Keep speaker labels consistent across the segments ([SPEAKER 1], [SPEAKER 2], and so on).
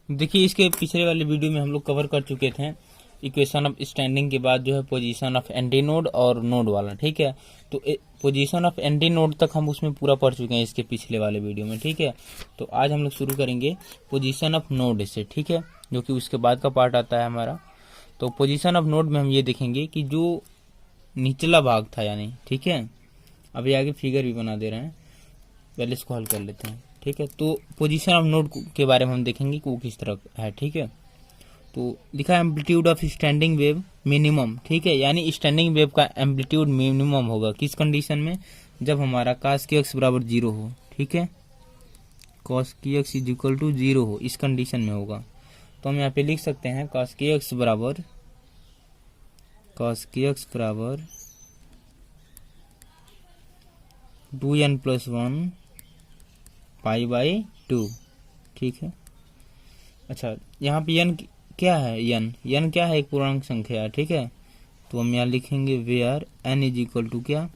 [SPEAKER 1] देखिए इसके पिछले वाले वीडियो में हम लोग कवर कर चुके थे इक्वेशन ऑफ स्टैंडिंग के बाद जो है पोजीशन ऑफ एंटी नोड और नोड वाला, ठीक है। तो पोजीशन ऑफ एंटी नोड तक हम उसमें पूरा पढ़ चुके हैं इसके पिछले वाले वीडियो में, ठीक है। तो आज हम लोग शुरू करेंगे पोजीशन ऑफ नोड से, ठीक है, जो कि उसके बाद का पार्ट आता है हमारा। तो पोजीशन ऑफ नोड में हम ये देखेंगे कि जो निचला भाग था यानी, ठीक है, अभी आगे फिगर भी बना दे रहे हैं, पहले इसको हल कर लेते हैं, ठीक है। तो पोजीशन ऑफ नोड के बारे में हम देखेंगे कि वो किस तरह है, ठीक है। तो लिखा है amplitude of standing wave minimum, ठीक है, यानी स्टैंडिंग वेव का एम्पलीट्यूड मिनिमम होगा किस कंडीशन में, जब हमारा cos की x बराबर 0 हो, ठीक है, cos की x इज इक्वल टू 0 हो, इस कंडीशन में होगा। तो हम यहाँ पे लिख सकते हैं cos की x बराबर 2n+1 π/2, ठीक है। अच्छा, यहाँ पे n क्या है, n क्या है, एक पूर्णांक संख्या है, ठीक है। तो हम यहाँ लिखेंगे where n is equal to क्या,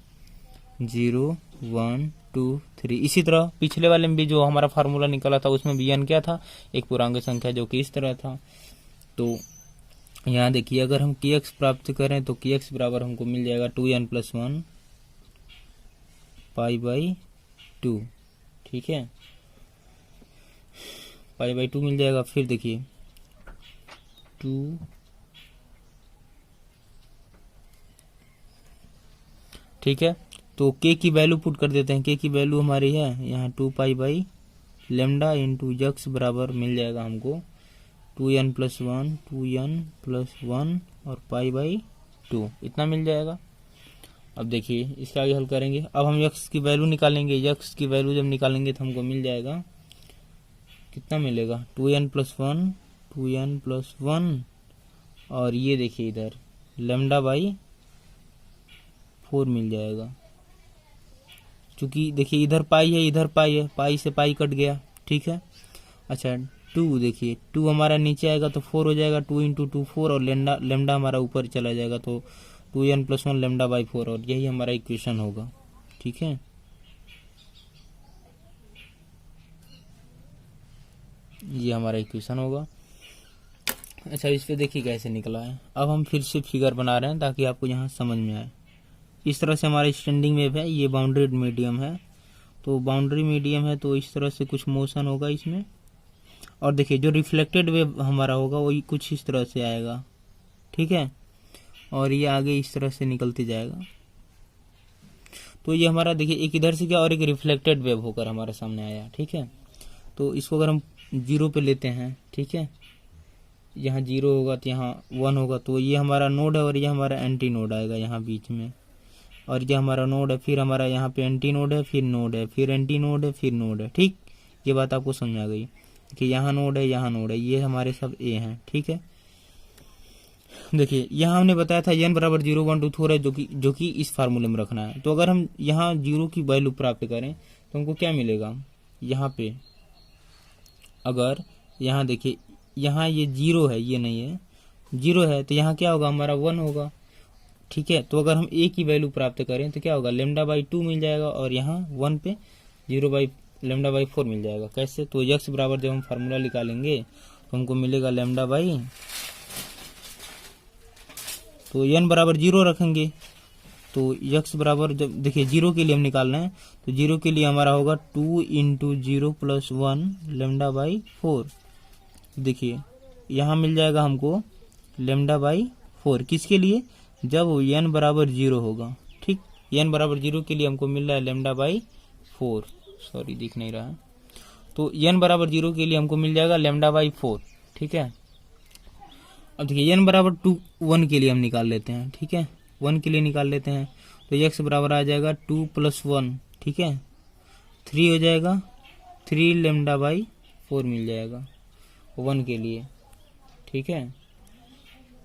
[SPEAKER 1] 0 1 2 3। इसी तरह पिछले वाले में भी जो हमारा फार्मूला निकला था उसमें भी n क्या था, एक पूर्णांक संख्या जो कि इस तरह था। तो यहाँ देखिए अगर हम kx प्राप्त करें तो kx बराबर हमको मिल जाएगा 2n+1 π/2, ठीक है, π/2 मिल जाएगा। फिर देखिए 2, ठीक है। तो k की वैल्यू पुट कर देते हैं, k की वैल्यू हमारी है यहाँ 2π/λ इंटू यक्स बराबर मिल जाएगा हमको 2n+1 और π/2, इतना मिल जाएगा। अब देखिए इसका आगे हल करेंगे। अब हम यक्स की वैल्यू निकालेंगे, यक्स की वैल्यू जब निकालेंगे तो हमको मिल जाएगा, कितना मिलेगा, 2n+1 और ये देखिए इधर λ/4 मिल जाएगा। चूंकि देखिए इधर पाई है इधर पाई है, पाई से पाई कट गया, ठीक है। अच्छा 2 देखिए 2 हमारा नीचे आएगा तो 4 हो जाएगा, 2 × 2 4 और लेमडा हमारा ऊपर चला जाएगा तो 2n+1 λ/4, और यही हमारा इक्वेशन होगा, ठीक है। ये हमारा इक्वेशन होगा। अच्छा इस पे देखिए कैसे निकला है। अब हम फिर से फिगर बना रहे हैं ताकि आपको यहाँ समझ में आए। इस तरह से हमारा स्टैंडिंग वेव है, ये बाउंड्री मीडियम है, तो बाउंड्री मीडियम है तो इस तरह से कुछ मोशन होगा इसमें। और देखिए जो रिफ्लेक्टेड वेव हमारा होगा वही कुछ इस तरह से आएगा, ठीक है, और ये आगे इस तरह से निकलते जाएगा। तो ये हमारा देखिए एक इधर से क्या और एक रिफ्लेक्टेड वेव होकर हमारे सामने आया, ठीक है। तो इसको अगर हम 0 पे लेते हैं, ठीक है, यहाँ 0 होगा तो यहाँ 1 होगा, तो ये हमारा नोड है और ये हमारा एंटी नोड आएगा यहाँ बीच में, और ये हमारा नोड है, फिर हमारा यहाँ पे एंटी नोड है, फिर नोड है, फिर एंटी नोड है, फिर नोड है, ठीक। ये बात आपको समझ आ गई कि यहाँ नोड है यहाँ नोड है, ये हमारे सब ए हैं, ठीक है। देखिए यहाँ हमने बताया था n बराबर 0 1 2 4 है, जो कि इस फार्मूले में रखना है। तो अगर हम यहाँ 0 की वैल्यू प्राप्त करें तो हमको क्या मिलेगा, यहाँ पे अगर यहाँ देखिए यहाँ ये 0 है, ये नहीं है, 0 है तो यहाँ क्या होगा, हमारा 1 होगा, ठीक है। तो अगर हम a की वैल्यू प्राप्त करें तो क्या होगा, λ/2 मिल जाएगा, और यहाँ 1 पे 0/λ/4 मिल जाएगा। कैसे, तो यक्स बराबर जब हम फार्मूला निकालेंगे तो हमको मिलेगा तो n बराबर 0 रखेंगे, तो यक्स बराबर जब देखिए 0 के लिए हम निकाल रहे हैं तो 0 के लिए हमारा होगा 2 × 0 + 1 λ/4। देखिए यहाँ मिल जाएगा हमको λ/4, किसके लिए, जब n बराबर 0 होगा, ठीक। n बराबर 0 के लिए हमको मिल रहा है λ/4, सॉरी दिख नहीं रहा है, तो n बराबर 0 के लिए हमको मिल जाएगा λ/4, ठीक है। अब देखिए n बराबर 1 के लिए हम निकाल लेते हैं, ठीक है, 1 के लिए निकाल लेते हैं तो x बराबर आ जाएगा 2 + 1, ठीक है, 3 हो जाएगा, 3 λ/4 मिल जाएगा 1 के लिए, ठीक है।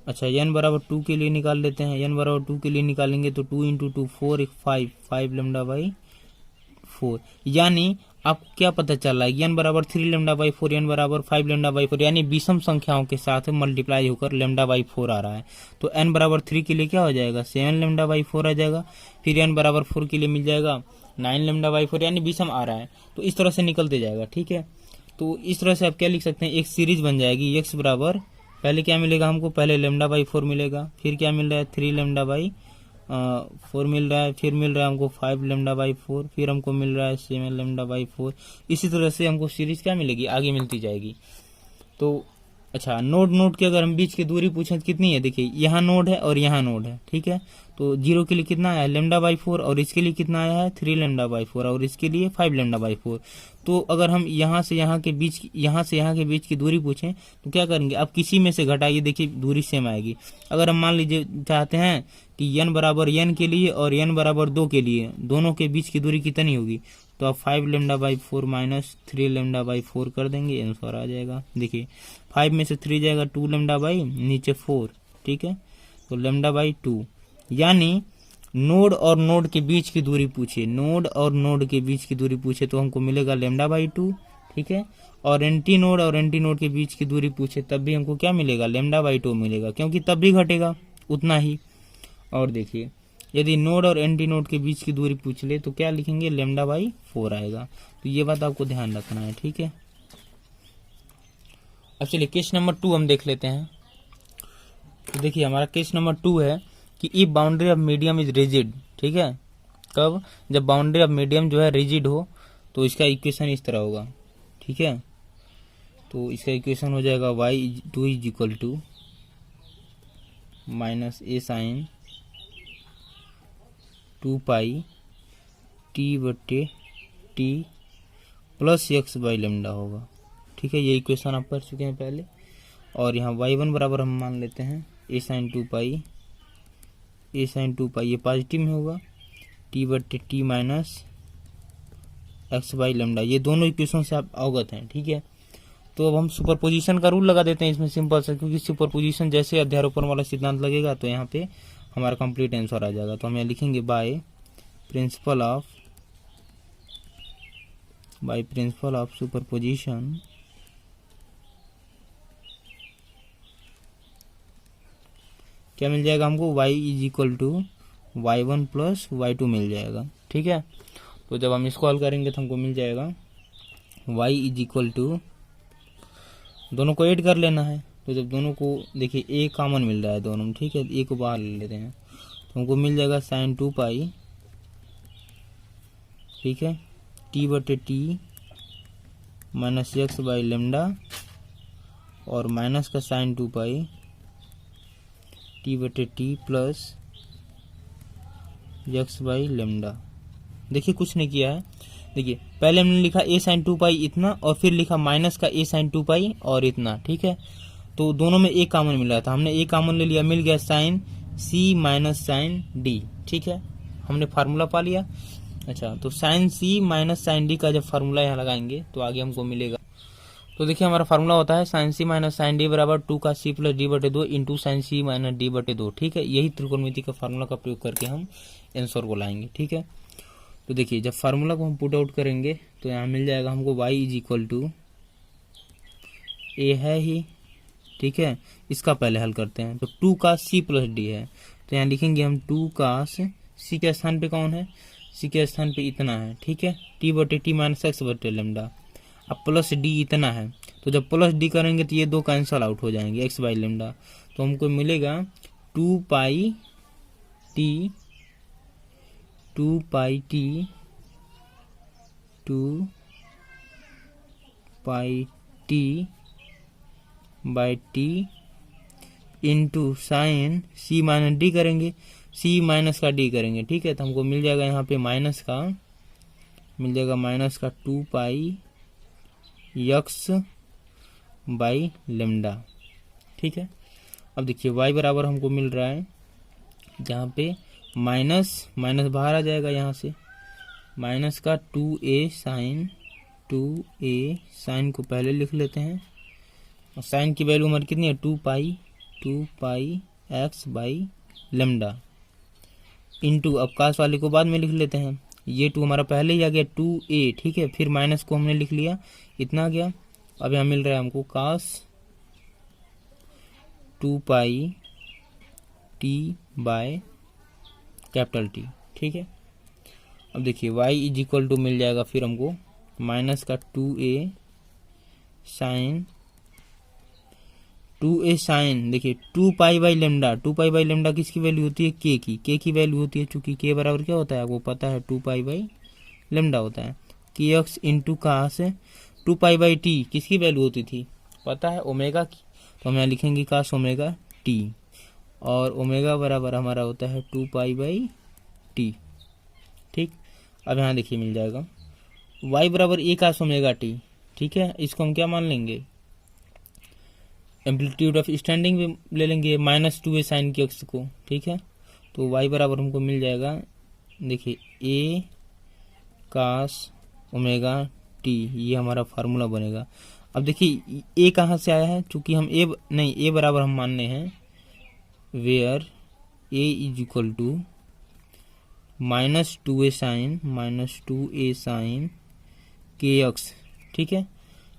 [SPEAKER 1] अच्छा n बराबर 2 के लिए निकाल लेते हैं, n बराबर 2 के लिए निकालेंगे तो 2 × 2 4 5 λ/4, यानी आपको क्या पता चल रहा है, n बराबर 3 λ/4 n बराबर 5 λ/4, यानी विषम संख्याओं के साथ मल्टीप्लाई होकर λ/4 आ रहा है। तो n बराबर 3 के लिए क्या हो जाएगा, 7 λ/4 आ जाएगा, फिर n बराबर 4 के लिए मिल जाएगा 9 λ/4, यानी विषम आ रहा है, तो इस तरह से निकलते जाएगा, ठीक है। तो इस तरह से आप क्या लिख सकते हैं, एक सीरीज बन जाएगी एक्स बराबर, पहले क्या मिलेगा हमको, पहले लेमडा बाई 4 मिलेगा, फिर क्या मिल रहा है 3 लेमडा बाई 4 मिल रहा है, फिर मिल रहा है हमको 5 लेमडा बाई 4, फिर हमको मिल रहा है 7 लेमडा बाई 4। इसी तरह से हमको सीरीज क्या मिलेगी, आगे मिलती जाएगी। तो अच्छा, नोड की अगर हम बीच की दूरी पूछें तो कितनी है, देखिए यहाँ नोड है और यहाँ नोड है, ठीक है। तो 0 के लिए कितना आया है, लेमडा बाई 4, और इसके लिए कितना आया है 3 लेमडा बाई 4, और इसके लिए 5 लेमडा बाई 4। तो अगर हम यहाँ से यहाँ के बीच की दूरी पूछें तो क्या करेंगे, आप किसी में से घटाइए, देखिए दूरी सेम आएगी। अगर हम मान लीजिए चाहते हैं कि n बराबर n के लिए और n बराबर 2 के लिए, दोनों के बीच की दूरी कितनी होगी, तो आप 5 lambda by 4 minus 3 lambda by 4 कर देंगे, आंसर आ जाएगा। देखिए 5 में से 3 जाएगा 2 लेमडा बाई नीचे 4, ठीक है, तो लेमडा बाई 2। यानी नोड और नोड के बीच की दूरी पूछे, नोड और नोड के बीच की दूरी पूछे तो हमको मिलेगा लेमडा बाई 2, ठीक है। और एंटी नोड और एंटी नोड के बीच की दूरी पूछे तब भी हमको क्या मिलेगा, लेमडा बाई 2 मिलेगा, क्योंकि तब भी घटेगा उतना ही। और देखिए यदि नोड और एंटी नोड के बीच की दूरी पूछ ले तो क्या लिखेंगे, लेमडा बाई 4 आएगा। तो ये बात आपको ध्यान रखना है, ठीक है। अब चलिए केस नंबर 2 हम देख लेते हैं। तो देखिए हमारा केस नंबर 2 है कि if boundary of medium is rigid, ठीक है। कब, जब बाउंड्री ऑफ मीडियम जो है रिजिड हो तो इसका इक्वेशन इस तरह होगा, ठीक है। तो इसका इक्वेशन हो जाएगा y2 is equal to minus a sine 2 pi t बटे t plus x by lambda होगा, ठीक है। ये इक्वेशन आप कर चुके हैं पहले। और यहाँ y1 बराबर हम मान लेते हैं ए साइन 2 पाई, ए साइन 2 पाई ये पॉजिटिव में होगा, टी बटे T minus x by lambda, ये दोनों इक्वेशन से आप अवगत हैं, ठीक है। तो अब हम सुपरपोजिशन का रूल लगा देते हैं इसमें, सिंपल से, क्योंकि सुपरपोजिशन जैसे अध्यारोपण वाला सिद्धांत लगेगा तो यहाँ पे हमारा कंप्लीट आंसर आ जाएगा। तो हम यहाँ लिखेंगे बाय प्रिंसिपल ऑफ सुपरपोजिशन क्या मिल जाएगा हमको, y is equal to y1 plus y2 मिल जाएगा, ठीक है। तो जब हम इसको हल करेंगे तो हमको मिल जाएगा y इज इक्वल टू, दोनों को ऐड कर लेना है। तो जब दोनों को देखिए a कॉमन मिल रहा है दोनों में, ठीक है, a को बाहर ले लेते हैं तो हमको मिल जाएगा साइन 2 पाई, ठीक है, टी बटे T minus x by lambda, और माइनस का साइन 2 पाई टी बटे t plus x by lambda. देखिए कुछ नहीं किया है, देखिए पहले हमने लिखा ए साइन 2 पाई इतना, और फिर लिखा माइनस का ए साइन 2 पाई और इतना, ठीक है। तो दोनों में एक कॉमन मिल रहा था, हमने एक कॉमन ले लिया, मिल गया sign c minus sign D, ठीक है, हमने फार्मूला पा लिया। अच्छा, तो sign c minus sign D का जब फार्मूला यहाँ लगाएंगे तो आगे हमको मिलेगा। तो देखिए हमारा फार्मूला होता है sign c minus sign D बराबर 2 का सी प्लस डी बटे 2 into sine c minus D बटे 2, ठीक है। यही त्रिकोणमिति का फार्मूला का प्रयोग करके हम आंसर को लाएंगे, ठीक है। तो देखिए जब फार्मूला को हम पुट आउट करेंगे तो यहाँ मिल जाएगा हमको y इज इक्वल टू ए है ही, ठीक है। इसका पहले हल करते हैं, तो 2 का सी प्लस डी है, तो यहाँ लिखेंगे हम 2 का सी के स्थान पे कौन है, सी के स्थान पे इतना है, ठीक है, टी बटे टी माइनस एक्स बटे लेमडा, अब प्लस डी इतना है। तो जब प्लस डी करेंगे तो ये दो कैंसल आउट हो जाएंगे, एक्स बाई लेमडा, तो हमको मिलेगा 2 pi t 2 pi t by t into sine c minus d करेंगे, सी माइनस का डी करेंगे, ठीक है। तो हमको मिल जाएगा यहाँ पे माइनस का 2 पाई एक्स बाई लेमडा, ठीक है। अब देखिए y बराबर हमको मिल रहा है जहाँ पे माइनस बाहर आ जाएगा, यहाँ से माइनस का 2a साइन को पहले लिख लेते हैं, और साइन की वैल्यू हमारी कितनी है 2 पाई एक्स बाई लेमडा इंटू, अब कास वाले को बाद में लिख लेते हैं, ये 2 हमारा पहले ही आ गया 2a, ठीक है, फिर माइनस को हमने लिख लिया, इतना आ गया। अब यहाँ मिल रहा है हमको कास 2 pi T by capital T, ठीक है। अब देखिए y इज इक्वल टू मिल जाएगा फिर हमको माइनस का 2a साइन 2a साइन, देखिए 2 pi by lambda, 2 pi by lambda किसकी वैल्यू होती है, के की वैल्यू होती है, चूंकि के बराबर क्या होता है आपको पता है 2 पाई बाई लेमडा होता है। के एक्स इंटू कहाँ से 2 पाई बाई टी किसकी वैल्यू होती थी पता है ओमेगा की, तो हम यहाँ लिखेंगे काश ओमेगा टी, और ओमेगा बराबर हमारा होता है 2 पाई बाई टी। ठीक, अब यहाँ देखिए मिल जाएगा y बराबर ए काश ओमेगा टी। ठीक है, इसको हम क्या मान लेंगे, एम्पलीट्यूड ऑफ स्टैंडिंग भी ले लेंगे -2a साइन के एक्स को। ठीक है, तो y बराबर हमको मिल जाएगा, देखिए a काश ओमेगा टी, ये हमारा फार्मूला बनेगा। अब देखिए a कहाँ से आया है, चूंकि हम a बराबर हम मानने हैं where a is equal to -2a sine K X. ठीक है,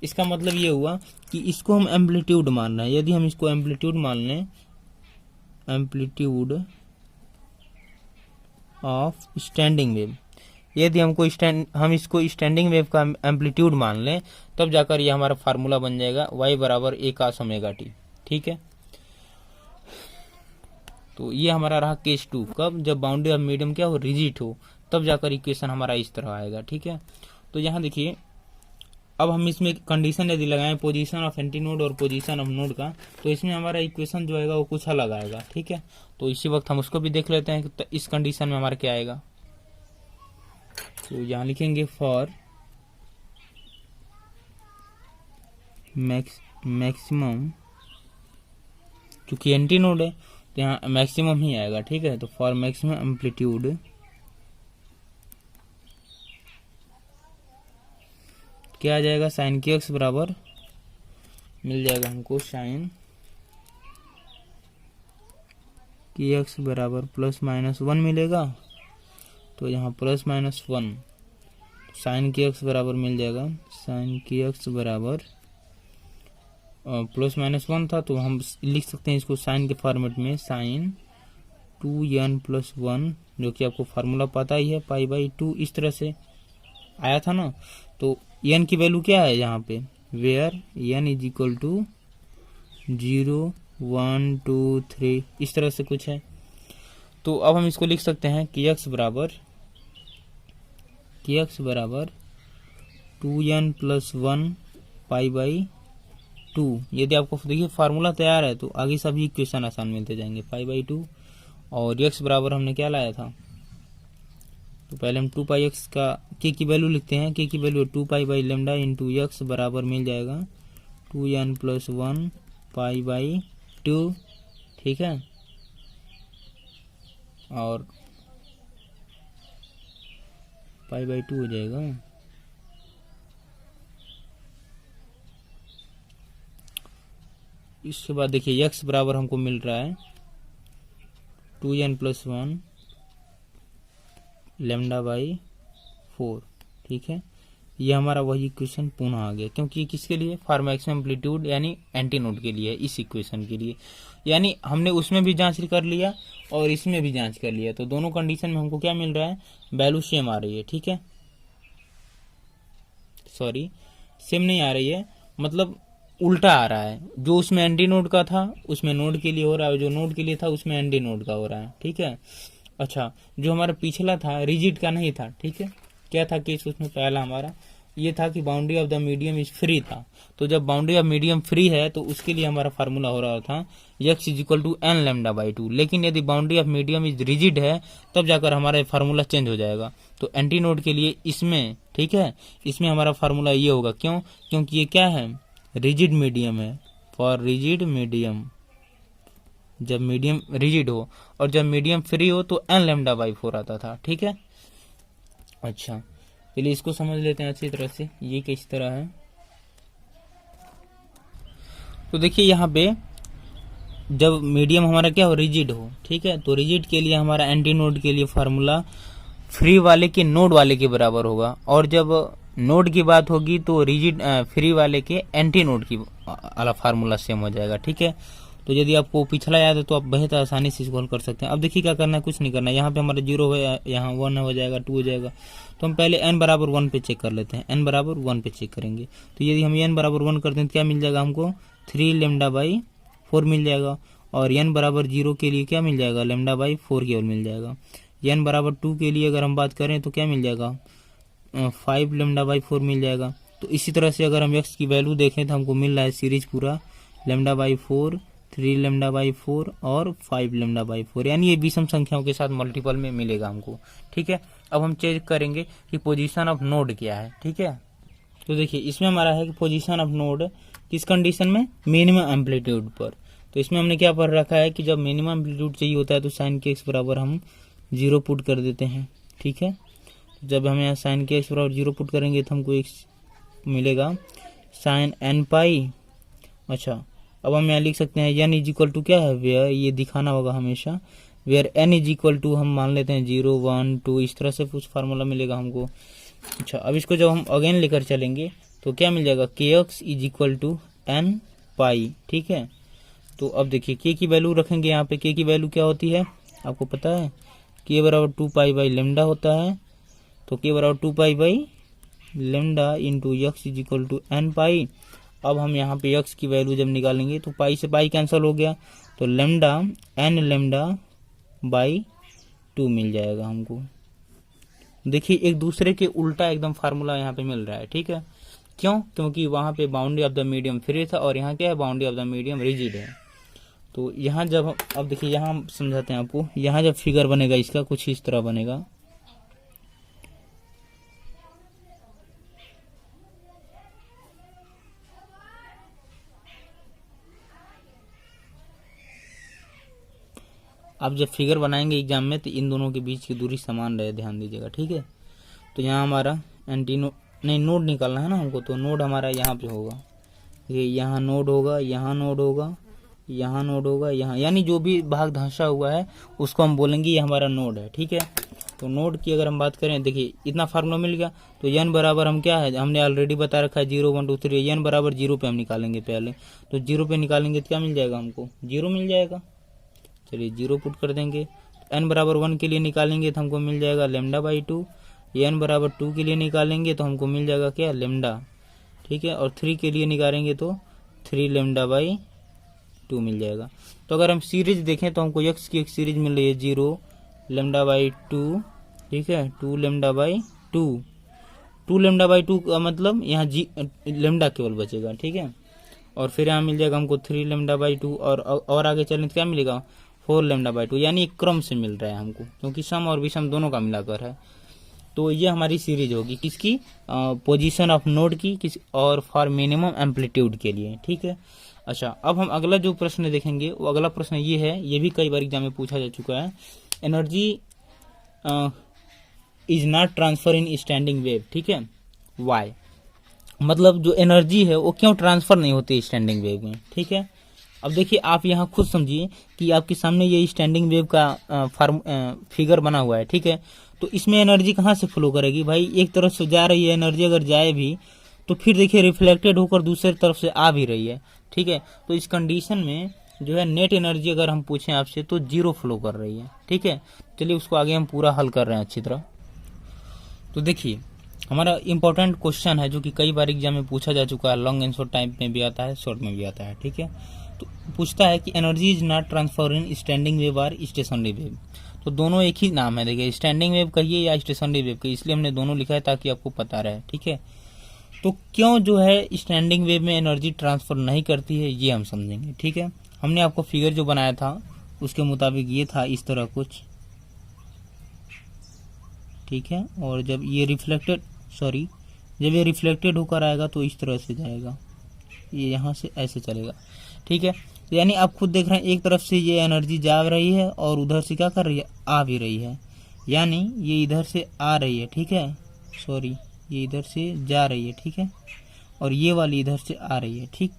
[SPEAKER 1] इसका मतलब ये हुआ कि इसको हम एम्पलीट्यूड मान रहे हैं। यदि हम इसको एम्पलीट्यूड मान लें, एम्पलीट्यूड ऑफ स्टैंडिंग वेव, यदि हम इसको स्टैंडिंग वेव का एम्पलीट्यूड मान लें, तब जाकर ये हमारा फार्मूला बन जाएगा y बराबर ए काश ओमेगा टी। ठीक है, तो ये हमारा रहा केस 2, कब, जब बाउंड्री ऑफ मीडियम क्या हो, रिजिड हो, तब जाकर इक्वेशन हमारा इस तरह आएगा। ठीक है, तो यहाँ देखिए अब हम इसमें कंडीशन यदि लगाएं पोजीशन ऑफ एंटी नोड और पोजीशन ऑफ नोड का, तो इसमें हमारा इक्वेशन जो आएगा वो कुछ अलग आएगा। ठीक है, तो इसी वक्त हम उसको भी देख लेते हैं कि इस कंडीशन में हमारा क्या आएगा। तो यहाँ लिखेंगे फॉर मैक्सिमम, चूंकि एंटी नोड है तो यहाँ मैक्सिमम ही आएगा। ठीक है, तो फॉर मैक्सिमम एम्पलीट्यूड क्या आ जाएगा, साइन के एक्स बराबर मिल जाएगा हमको साइन के एक्स बराबर +-1 मिलेगा, तो यहाँ +-1 साइन के एक्स बराबर मिल जाएगा, साइन के एक्स बराबर +-1 था तो हम लिख सकते हैं इसको साइन के फॉर्मेट में, साइन 2n+1, जो कि आपको फार्मूला पता ही है π/2 इस तरह से आया था ना। तो n की वैल्यू क्या है यहाँ पे, where n is equal to 0 1 2 3 इस तरह से कुछ है। तो अब हम इसको लिख सकते हैं कि x बराबर 2n+1 π/2। यदि आपको देखिए फार्मूला तैयार है तो आगे सभी इक्वेशन आसान मिलते जाएंगे, π/2। और x बराबर हमने क्या लाया था, तो पहले हम 2πx का k की वैल्यू लिखते हैं, k की value 2 pi by lambda into x बराबर मिल जाएगा 2n+1 π/2। ठीक है, और π/2 हो जाएगा। इसके बाद देखिए x बराबर हमको मिल रहा है 2n+1 λ/4। ठीक है, ये हमारा वही इक्वेशन पुनः आ गया, क्योंकि किसके लिए, फॉर मैक्सिमम एम्पलीट्यूड यानी एंटी नोड के लिए, इस इक्वेशन के लिए। यानी हमने उसमें भी जांच कर लिया और इसमें भी जांच कर लिया, तो दोनों कंडीशन में हमको क्या मिल रहा है, वैल्यू सेम आ रही है। ठीक है, सॉरी सेम नहीं आ रही है, मतलब उल्टा आ रहा है, जो उसमें एंटी नोड का था उसमें नोड के लिए हो रहा है, जो नोड के लिए था उसमें एंटी नोड का हो रहा है। ठीक है, अच्छा जो हमारा पिछला था रिजिड का नहीं था। ठीक है, क्या था केस उसमें, पहला हमारा ये था कि boundary of the medium is free था, तो जब बाउंड्री ऑफ मीडियम फ्री है तो उसके लिए हमारा फार्मूला हो रहा था x is equal to n λ/2। लेकिन यदि boundary of medium is rigid है तब जाकर हमारा फार्मूला चेंज हो जाएगा। तो एंटी नोड के लिए इसमें, ठीक है, इसमें हमारा फार्मूला ये होगा, क्यों, क्योंकि ये क्या है, रिजिड मीडियम है, फॉर रिजिड मीडियम, जब मीडियम रिजिड हो, और जब मीडियम फ्री हो तो n λ/4 आता था। ठीक है, अच्छा चलिए इसको समझ लेते हैं अच्छी तरह से, ये किस तरह है। तो देखिए यहाँ पे जब मीडियम हमारा क्या हो, रिजिड हो, ठीक है, तो रिजिड के लिए हमारा एंटी नोड के लिए फार्मूला फ्री वाले के नोड वाले के बराबर होगा, और जब नोड की बात होगी तो रिजिड फ्री वाले के एंटी नोड की वाला फार्मूला सेम हो जाएगा। ठीक है, तो यदि आपको पिछला याद है तो आप बेहद आसानी से इसको हल कर सकते हैं। अब देखिए क्या करना है, कुछ नहीं करना है। यहाँ पे हमारा 0 है, यहाँ 1 हो जाएगा, 2 हो जाएगा। तो हम पहले n बराबर 1 पे चेक कर लेते हैं। n बराबर 1 पे चेक करेंगे तो यदि हम n बराबर 1 करते हैं तो क्या मिल जाएगा हमको, 3 लेमडा बाई 4 मिल जाएगा। और n बराबर 0 के लिए क्या मिल जाएगा, लेमडा बाई 4 केवल मिल जाएगा। n बराबर 2 के लिए अगर हम बात करें तो क्या मिल जाएगा, 5 लेमडा बाई 4 मिल जाएगा। तो इसी तरह से अगर हम x की वैल्यू देखें तो हमको मिल रहा है सीरीज पूरा लेमडा बाई 4, 3 लेमडा बाई 4 और 5 लेमडा बाई 4, यानी ये विषम संख्याओं के साथ मल्टीपल में मिलेगा हमको। ठीक है, अब हम चेक करेंगे कि पोजीशन ऑफ नोड क्या है। ठीक है, तो देखिए इसमें हमारा है कि पोजीशन ऑफ नोड किस कंडीशन में, मिनिमम एम्पलीट्यूड पर। तो इसमें हमने क्या पढ़ रखा है कि जब मिनिमम एम्पलीट्यूड चाहिए होता है तो साइन के एक्स बराबर हम 0 पुट कर देते हैं। ठीक है, जब हम यहाँ साइन के एक्स बराबर 0 पुट करेंगे तो हमको एक्स मिलेगा साइन n पाई। अच्छा, अब हम यहाँ लिख सकते हैं n इज इक्वल टू क्या है, वेयर, ये दिखाना होगा हमेशा, where n is equal to हम मान लेते हैं 0, 1, 2, इस तरह से कुछ फार्मूला मिलेगा हमको। अच्छा, अब इसको जब हम अगेन लेकर चलेंगे तो क्या मिल जाएगा, K X is equal to n pi. ठीक है, तो अब देखिए के की वैल्यू रखेंगे यहाँ पे। के की वैल्यू क्या होती है आपको पता है, के बराबर 2 पाई बाई लेमडा होता है। तो के बराबर 2 pi by lambda into X is equal to n pi. अब हम यहाँ पे x की वैल्यू जब निकालेंगे तो पाई से पाई कैंसिल हो गया, तो लेमडा n लेमडा बाई 2 मिल जाएगा हमको। देखिए एक दूसरे के उल्टा एकदम फार्मूला यहाँ पे मिल रहा है। ठीक है, क्यों, क्योंकि वहाँ पे boundary of the medium free था और यहाँ क्या है, boundary of the medium rigid है। तो यहाँ जब अब देखिए यहाँ हम समझाते हैं आपको, यहाँ जब फिगर बनेगा इसका कुछ इस तरह बनेगा। आप जब फिगर बनाएंगे एग्जाम में तो इन दोनों के बीच की दूरी समान रहे, ध्यान दीजिएगा। ठीक है, तो यहाँ हमारा एंटीनो नहीं नोड निकालना है ना हमको, तो नोड हमारा यहाँ पे होगा, ये यहाँ नोड होगा, यहाँ नोड होगा, यहाँ नोड होगा, यहाँ, यानी जो भी भाग धंसा हुआ है उसको हम बोलेंगे ये हमारा नोड है। ठीक है, तो नोड की अगर हम बात करें, देखिए इतना फार्मूला मिल गया। तो n बराबर हम क्या है, हमने ऑलरेडी बता रखा है 0, 1, 2, 3, n बराबर 0 पे हम निकालेंगे पहले। तो 0 पे निकालेंगे तो क्या मिल जाएगा हमको, 0 मिल जाएगा। चलिए 0 पुट कर देंगे। n बराबर 1 के लिए निकालेंगे तो हमको मिल जाएगा लेमडा बाई 2। n बराबर 2 के लिए निकालेंगे तो हमको मिल जाएगा क्या, लेमडा। ठीक है, और 3 के लिए निकालेंगे तो 3 लेमडा बाई 2 मिल जाएगा। तो अगर हम सीरीज देखें तो हमको x की एक सीरीज मिल रही है 0 लेमडा बाई 2। ठीक है, 2 लेमडा बाई 2, 2 लेमडा बाई 2 का मतलब यहाँ लेमडा केवल बचेगा। ठीक है, और फिर यहाँ मिल जाएगा हमको 3 लेमडा बाई 2 और आगे चलने तो क्या मिलेगा, 4 लेमडा बाई 2, यानी एक क्रम से मिल रहा है हमको, क्योंकि सम और विषम दोनों का मिलाकर है। तो ये हमारी सीरीज होगी किसकी, पोजीशन ऑफ नोड की, किस और फॉर मिनिमम एम्पलीट्यूड के लिए। ठीक है, अच्छा अब हम अगला जो प्रश्न देखेंगे वो अगला प्रश्न ये है, ये भी कई बार एग्जाम में पूछा जा चुका है, energy is not transfer in standing wave. ठीक है, वाई, मतलब जो एनर्जी है वो क्यों ट्रांसफर नहीं होती स्टैंडिंग वेव में। ठीक है, अब देखिए आप यहाँ खुद समझिए कि आपके सामने ये स्टैंडिंग वेव का फिगर बना हुआ है। ठीक है, तो इसमें एनर्जी कहाँ से फ्लो करेगी भाई, एक तरफ से जा रही है एनर्जी, अगर जाए भी तो फिर देखिए रिफ्लेक्टेड होकर दूसरी तरफ से आ भी रही है। ठीक है, तो इस कंडीशन में जो है नेट एनर्जी अगर हम पूछें आपसे तो 0 फ्लो कर रही है। ठीक है, चलिए उसको आगे हम पूरा हल कर रहे हैं अच्छी तरह। तो देखिए हमारा इंपॉर्टेंट क्वेश्चन है जो कि कई बार एग्जाम में पूछा जा चुका है, लॉन्ग आंसर टाइप में भी आता है, शॉर्ट में भी आता है। ठीक है, तो पूछता है कि energy is not transfer in standing wave और स्टेशनरी वेव। तो दोनों एक ही नाम है, देखिए स्टैंडिंग वेव कहिए या स्टेशनरी वेव कहिए, इसलिए हमने दोनों लिखा है ताकि आपको पता रहे। ठीक है, तो क्यों जो है स्टैंडिंग वेव में एनर्जी ट्रांसफर नहीं करती है ये हम समझेंगे। ठीक है, हमने आपको फिगर जो बनाया था उसके मुताबिक ये था इस तरह कुछ। ठीक है, और जब ये रिफ्लेक्टेड होकर आएगा तो इस तरह से जाएगा, ये यहाँ से ऐसे चलेगा। ठीक है, यानी आप खुद देख रहे हैं एक तरफ से ये एनर्जी जा रही है और उधर से क्या कर रही है, आ भी रही है, यानी ये इधर से आ रही है। ठीक है, ये इधर से जा रही है। ठीक है, और ये वाली इधर से आ रही है। ठीक,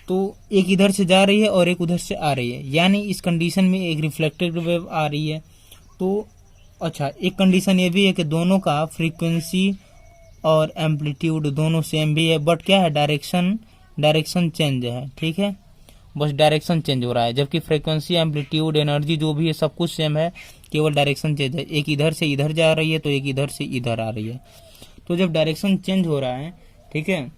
[SPEAKER 1] तो एक इधर से जा रही है और एक उधर से आ रही है, यानी इस कंडीशन में एक रिफ्लेक्टेड वेव आ रही है। तो अच्छा एक कंडीशन ये भी है कि दोनों का फ्रीक्वेंसी और एम्पलीट्यूड दोनों सेम भी है, बट क्या है, डायरेक्शन चेंज है। ठीक है, बस डायरेक्शन चेंज हो रहा है, जबकि फ्रीक्वेंसी, एम्पलीट्यूड, एनर्जी जो भी है सब कुछ सेम है, केवल डायरेक्शन चेंज है। एक इधर से इधर जा रही है तो एक इधर से इधर आ रही है। तो जब डायरेक्शन चेंज हो रहा है, ठीक है,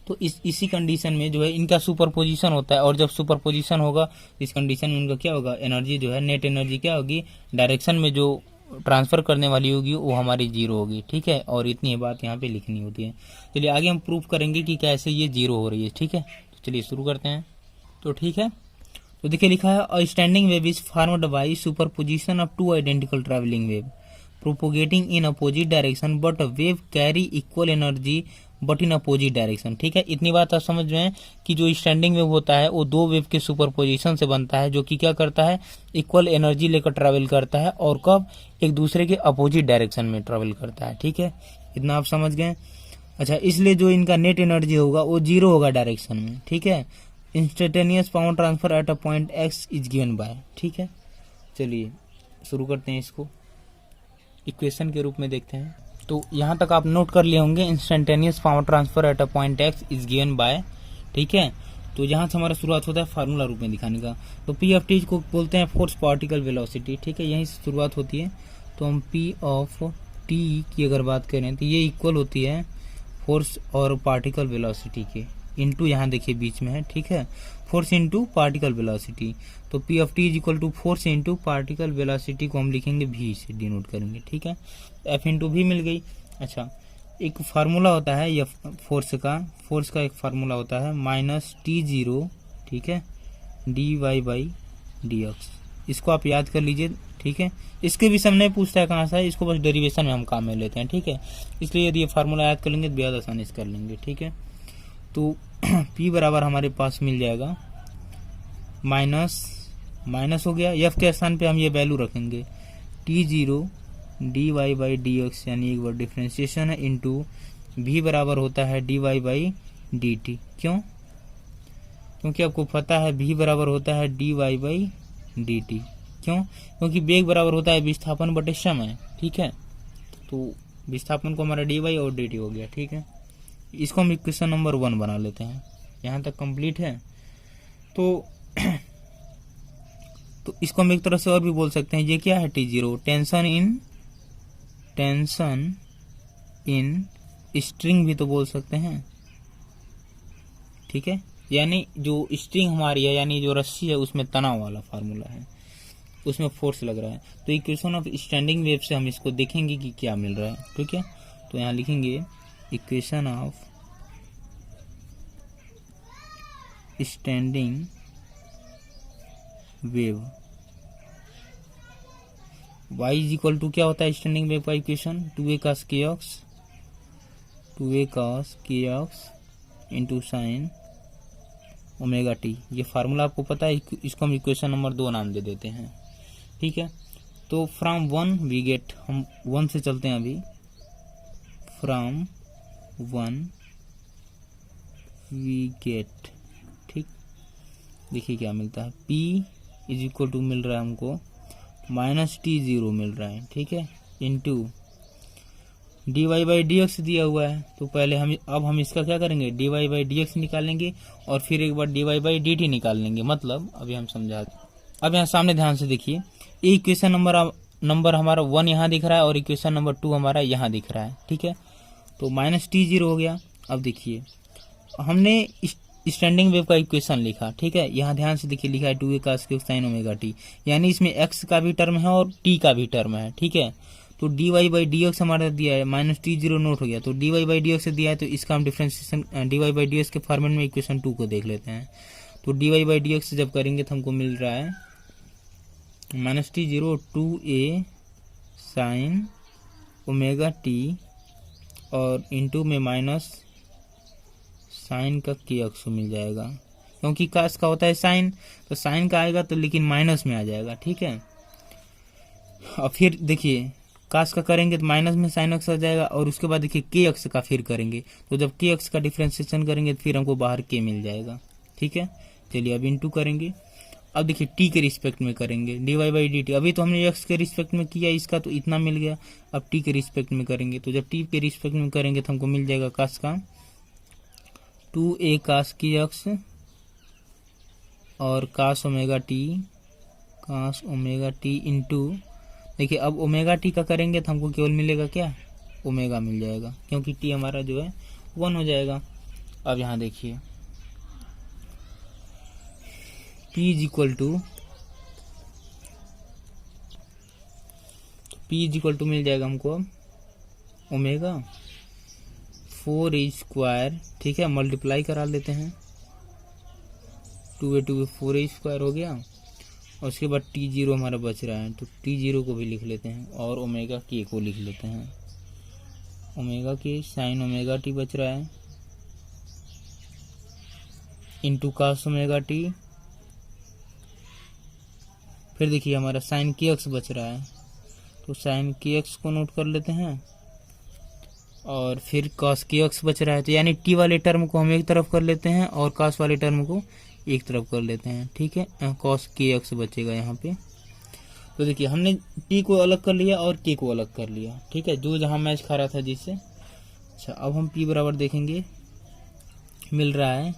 [SPEAKER 1] तो इसी कंडीशन में जो है इनका सुपरपोजिशन होता है, और जब सुपरपोजिशन होगा इस कंडीशन में उनका क्या होगा, एनर्जी जो है, नेट एनर्जी क्या होगी, डायरेक्शन में जो ट्रांसफर करने वाली होगी वो हमारी जीरो होगी, ठीक है। और इतनी बात यहाँ पे लिखनी होती है। चलिए आगे हम प्रूफ करेंगे कि कैसे ये जीरो हो रही है, ठीक है। तो चलिए शुरू करते हैं। तो ठीक है, तो देखिए लिखा है, a standing wave is formed by superposition of two identical travelling wave propagating in opposite direction but wave carry equal energy but in opposite direction, ठीक है। इतनी बात आप समझ में कि जो स्टैंडिंग वेव होता है वो दो वेव के सुपरपोजिशन से बनता है, जो कि क्या करता है, इक्वल एनर्जी लेकर ट्रैवल करता है, और कब, एक दूसरे के अपोजिट डायरेक्शन में ट्रैवल करता है, ठीक है। इतना आप समझ गए। अच्छा, इसलिए जो इनका नेट एनर्जी होगा वो जीरो होगा डायरेक्शन में, ठीक है। Instantaneous power transfer at a point x is given by, ठीक है। चलिए शुरू करते हैं, इसको इक्वेशन के रूप में देखते हैं। तो यहाँ तक आप नोट कर लिए होंगे, instantaneous power transfer at a point x is given by, ठीक है। तो यहाँ से हमारा शुरुआत होता है फार्मूला रूप में दिखाने का। तो पी ऑफ टी को बोलते हैं फोर्स पार्टिकल वेलोसिटी, ठीक है, यहीं से शुरुआत होती है। तो हम पी ऑफ टी की अगर बात करें तो ये इक्वल होती है फोर्स और पार्टिकल वेलोसिटी के, इनटू यहाँ देखिए बीच में है, ठीक है, फोर्स इंटू पार्टिकल वेलोसिटी। तो P of T is equal to force into particle velocity को हम लिखेंगे भी से डिनोट करेंगे, ठीक है। एफ इंटू भी मिल गई। अच्छा, एक फार्मूला होता है ये फोर्स का एक फार्मूला होता है माइनस टी जीरो, ठीक है, D Y by D X. इसको आप याद कर लीजिए, ठीक है। इसके भी सामने पूछता है कहाँ से है, इसको बस डेरिवेशन में हम काम में लेते हैं, ठीक है। इसलिए यदि ये फार्मूला याद कर लेंगे तो बेहद आसानी से कर लेंगे, ठीक है। तो P बराबर हमारे पास मिल जाएगा माइनस हो गया, एफ के स्थान पे हम ये वैल्यू रखेंगे T zero D Y by D X, यानी एक बार डिफ्रेंसिएशन है, इंटू भी बराबर होता है D Y by D T. क्यों? क्योंकि आपको पता है भी बराबर होता है D Y by D T. क्यों? क्योंकि वेग बराबर होता है विस्थापन बटे समय, ठीक है। तो विस्थापन को हमारा डी वाई और डी टी हो गया, ठीक है। इसको हम इक्वेशन नंबर 1 बना लेते हैं। यहाँ तक कंप्लीट है। तो इसको हम एक तरह से और भी बोल सकते हैं, ये क्या है, T zero, tension in string भी तो बोल सकते हैं, ठीक है। यानी जो स्ट्रिंग हमारी है, यानी जो रस्सी है, उसमें तनाव वाला फार्मूला है, उसमें फोर्स लग रहा है। तो इक्वेशन ऑफ स्टैंडिंग वेव से हम इसको देखेंगे कि क्या मिल रहा है, ठीक है। तो यहाँ लिखेंगे equation of standing wave, y is equal to क्या होता है स्टैंडिंग वेव का equation, 2a cos kx into sine omega T. ये फार्मूला आपको पता है, इसको हम इक्वेशन नंबर 2 नाम दे देते हैं, ठीक है। तो फ्रॉम 1 वी गेट, हम 1 से चलते हैं अभी, फ्रॉम 1 वी गेट, ठीक। देखिए क्या मिलता है, P इज इक्वल टू मिल रहा है हमको माइनस टी जीरो मिल रहा है, ठीक है, into d Y by D x दिया हुआ है। तो पहले हम इसका क्या करेंगे, D Y by D x निकालेंगे और फिर एक बार d Y by D t निकाल लेंगे। मतलब अभी हम समझाते, अब यहाँ सामने ध्यान से देखिए, ये इक्वेशन नंबर हमारा 1 यहाँ दिख रहा है और इक्वेशन नंबर 2 हमारा यहाँ दिख रहा है, ठीक है। तो माइनस टी जीरो हो गया। अब देखिए हमने स्टैंडिंग वेव का इक्वेशन लिखा, ठीक है। यहाँ ध्यान से देखिए लिखा है 2a cos kx sin omega T, यानी इसमें x का भी टर्म है और t का भी टर्म है, ठीक है। तो D Y by D X हमारा दिया है, माइनस टी जीरो नोट हो गया। तो D Y by D x दिया है, तो इसका हम differentiation D Y by D X के फॉर्मेट में इक्वेशन 2 को देख लेते हैं। तो D Y by D X जब करेंगे तो हमको मिल रहा है minus T zero 2a sine omega T और इंटू में माइनस साइन का के एक्स मिल जाएगा, क्योंकि कास का होता है साइन, तो साइन का आएगा तो लेकिन माइनस में आ जाएगा, ठीक है। और फिर देखिए कास का करेंगे तो माइनस में साइन एक्स आ जाएगा, और उसके बाद देखिए के एक्स का फिर करेंगे, तो जब के एक्स का डिफ्रेंसिएशन करेंगे तो फिर हमको बाहर के मिल जाएगा, ठीक है। चलिए अब इंटू करेंगे। अब देखिए टी के रिस्पेक्ट में करेंगे D Y by D T, अभी तो हमने एक्स के रिस्पेक्ट में किया इसका, तो इतना मिल गया। अब टी के रिस्पेक्ट में करेंगे, तो जब टी के रिस्पेक्ट में करेंगे तो हमको मिल जाएगा कास का 2a cos kx और cos ओमेगा टी इंटू, देखिए अब ओमेगा टी का करेंगे तो हमको केवल मिलेगा क्या, ओमेगा मिल जाएगा, क्योंकि टी हमारा जो है 1 हो जाएगा। अब यहाँ देखिए P इज इक्वल टू मिल जाएगा हमको अब ओमेगा 4a², ठीक है, मल्टीप्लाई करा लेते हैं, 2a 4a² हो गया, और उसके बाद T0 हमारा बच रहा है, तो T0 को भी लिख लेते हैं और ओमेगा k को लिख लेते हैं, ओमेगा के साइन ओमेगा टी बच रहा है इंटू cos ओमेगा टी, फिर देखिए हमारा साइन kx बच रहा है, तो साइन kx को नोट कर लेते हैं, और फिर cos kx बच रहा है, तो यानी t वाले टर्म को हम एक तरफ कर लेते हैं और cos वाले टर्म को एक तरफ कर लेते हैं, ठीक है, cos kx बचेगा यहाँ पे। तो देखिए हमने t को अलग कर लिया और k को अलग कर लिया, ठीक है, जो जहाँ मैच खा रहा था जिससे। अच्छा, अब हम p बराबर देखेंगे, मिल रहा है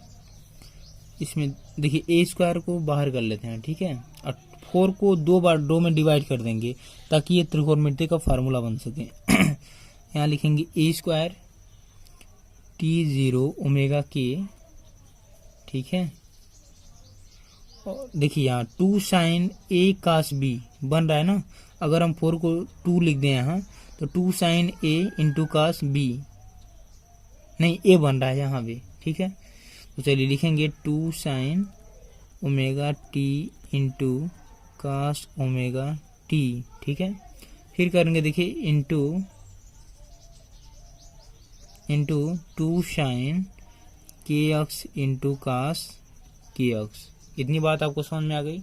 [SPEAKER 1] इसमें, देखिए a² को बाहर कर लेते हैं, ठीक है, और 4 को 2 बार 2 में डिवाइड कर देंगे ताकि ये त्रिकोणमिति का फार्मूला बन सके। यहाँ लिखेंगे a² T0 ओमेगा k, ठीक है, और देखिए यहाँ 2 साइन a cos b बन रहा है ना, अगर हम 4 को 2 लिख दें यहाँ तो 2 sine a into cos b, नहीं a बन रहा है यहाँ भी, ठीक है, तो चलिए लिखेंगे 2 sine omega t into cos omega t, ठीक है, फिर करेंगे देखिए into 2 sine kx into cos kx। इतनी बात आपको समझ में आ गई।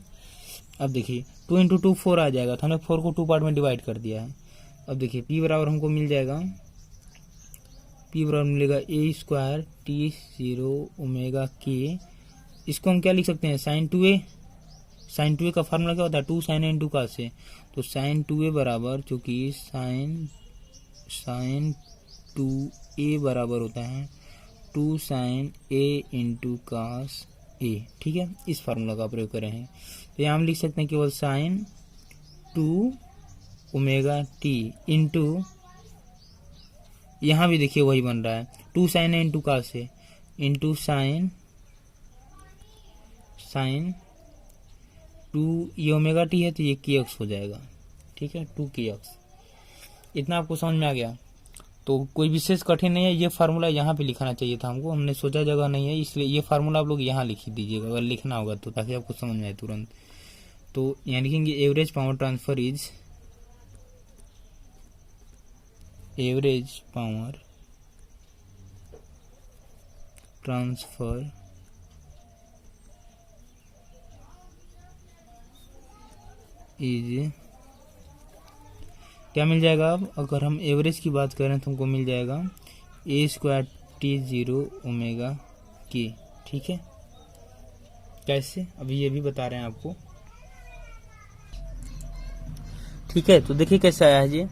[SPEAKER 1] अब देखिए 2 इंटू 2 4 आ जाएगा, तो हमने 4 को 2 पार्ट में डिवाइड कर दिया है। अब देखिए p बराबर हमको मिल जाएगा, p बराबर मिलेगा a² T0 ओमेगा k, इसको हम क्या लिख सकते हैं, साइन 2a का फार्मूला क्या होता है, 2 sine a into cos a, तो साइन 2a बराबर, चूंकि साइन 2a बराबर होता है 2 sine a into cos a, ठीक है, इस फार्मूला का प्रयोग कर रहे हैं, तो यहाँ हम लिख सकते हैं केवल साइन 2 ओमेगा t इंटू, यहाँ भी देखिए वही बन रहा है 2 sine a into cos a into sine 2, ये ओमेगा t है तो ये kx हो जाएगा, ठीक है, 2kx। इतना आपको समझ में आ गया, तो कोई विशेष कठिन नहीं है, ये फार्मूला यहाँ पे लिखाना चाहिए था हमको, हमने सोचा जगह नहीं है, इसलिए ये फार्मूला आप लोग यहाँ लिख ही दीजिएगा अगर लिखना होगा तो, ताकि आपको समझ में आए तुरंत। तो यहाँ लिखेंगे एवरेज पावर ट्रांसफर इज क्या मिल जाएगा, अब अगर हम एवरेज की बात करें तो हमको मिल जाएगा a² T0 ओमेगा k, ठीक है, कैसे अभी ये भी बता रहे हैं आपको, ठीक है। तो देखिए कैसे आया है जी,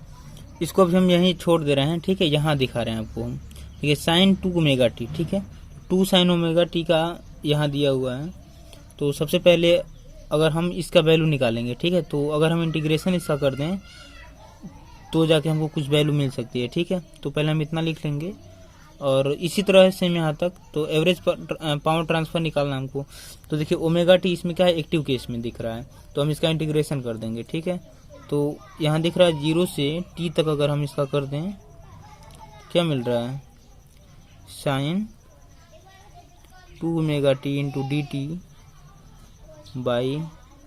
[SPEAKER 1] इसको अभी हम यहीं छोड़ दे रहे हैं, ठीक है, यहाँ दिखा रहे हैं आपको हम, ठीक है, साइन 2 ओमेगा टी, ठीक है, 2 साइन ओमेगा टी का यहाँ दिया हुआ है। तो सबसे पहले अगर हम इसका वैल्यू निकालेंगे, ठीक है, तो अगर हम इंटीग्रेशन इसका कर दें तो जाके हमको कुछ वैल्यू मिल सकती है, ठीक है, तो पहले हम इतना लिख लेंगे और इसी तरह से यहाँ तक। तो एवरेज पावर ट्रांसफर निकालना हमको, तो देखिए ओमेगा टी इसमें क्या है, एक्टिव केस में दिख रहा है, तो हम इसका इंटीग्रेशन कर देंगे, ठीक है, तो यहाँ दिख रहा है 0 से t तक, अगर हम इसका कर दें क्या मिल रहा है, sine 2 omega T into D T by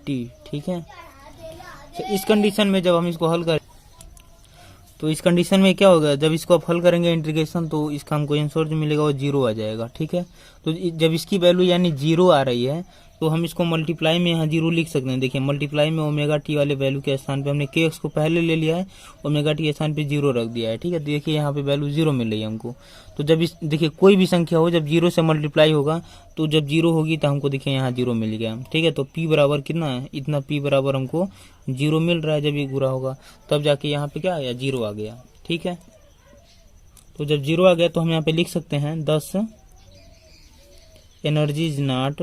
[SPEAKER 1] T, ठीक है। तो इस कंडीशन में जब हम इसको हल करें, तो इस कंडीशन में क्या होगा, जब इसको आप हल करेंगे इंटीग्रेशन, तो इसका हमको आंसर जो मिलेगा वो 0 आ जाएगा, ठीक है। तो जब इसकी वैल्यू यानी 0 आ रही है तो हम इसको मल्टीप्लाई में यहाँ 0 लिख सकते हैं। देखिए मल्टीप्लाई में ओमेगा टी वाले वैल्यू के स्थान पे हमने kx को पहले ले लिया है, ओमेगा टी के स्थान पे 0 रख दिया है, ठीक है। देखिए यहाँ पे वैल्यू 0 मिल रही है हमको। तो जब इस देखिए कोई भी संख्या हो जब 0 से मल्टीप्लाई होगा तो जब 0 होगी तो हमको देखिए यहाँ 0 मिल गया, ठीक है। तो p बराबर कितना है, इतना p बराबर हमको 0 मिल रहा है। जब ये गुणा होगा तब जाके यहाँ पे क्या आया, 0 आ गया, ठीक है। तो जब 0 आ गया तो हम यहाँ पे लिख सकते हैं 10 energy is not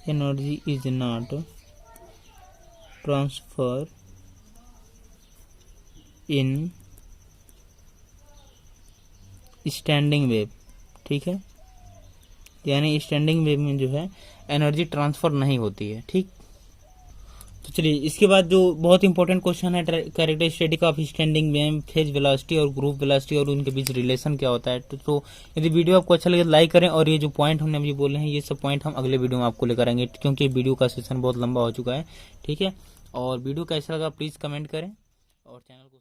[SPEAKER 1] energy is not transfer in standing wave, ठीक है, यानी स्टैंडिंग वेव में जो है एनर्जी ट्रांसफर नहीं होती है, ठीक। तो चलिए इसके बाद जो बहुत इंपॉर्टेंट क्वेश्चन है, characteristic of standing wave, phase velocity और ग्रुप वेलोसिटी और उनके बीच रिलेशन क्या होता है। तो यदि वीडियो आपको अच्छा लगे तो लाइक करें, और ये जो पॉइंट हमने अभी बोले हैं ये सब पॉइंट हम अगले वीडियो में आपको लेकर आएंगे, क्योंकि वीडियो का सेशन बहुत लंबा हो चुका है, ठीक है। और वीडियो कैसा लगा प्लीज़ कमेंट करें और चैनल को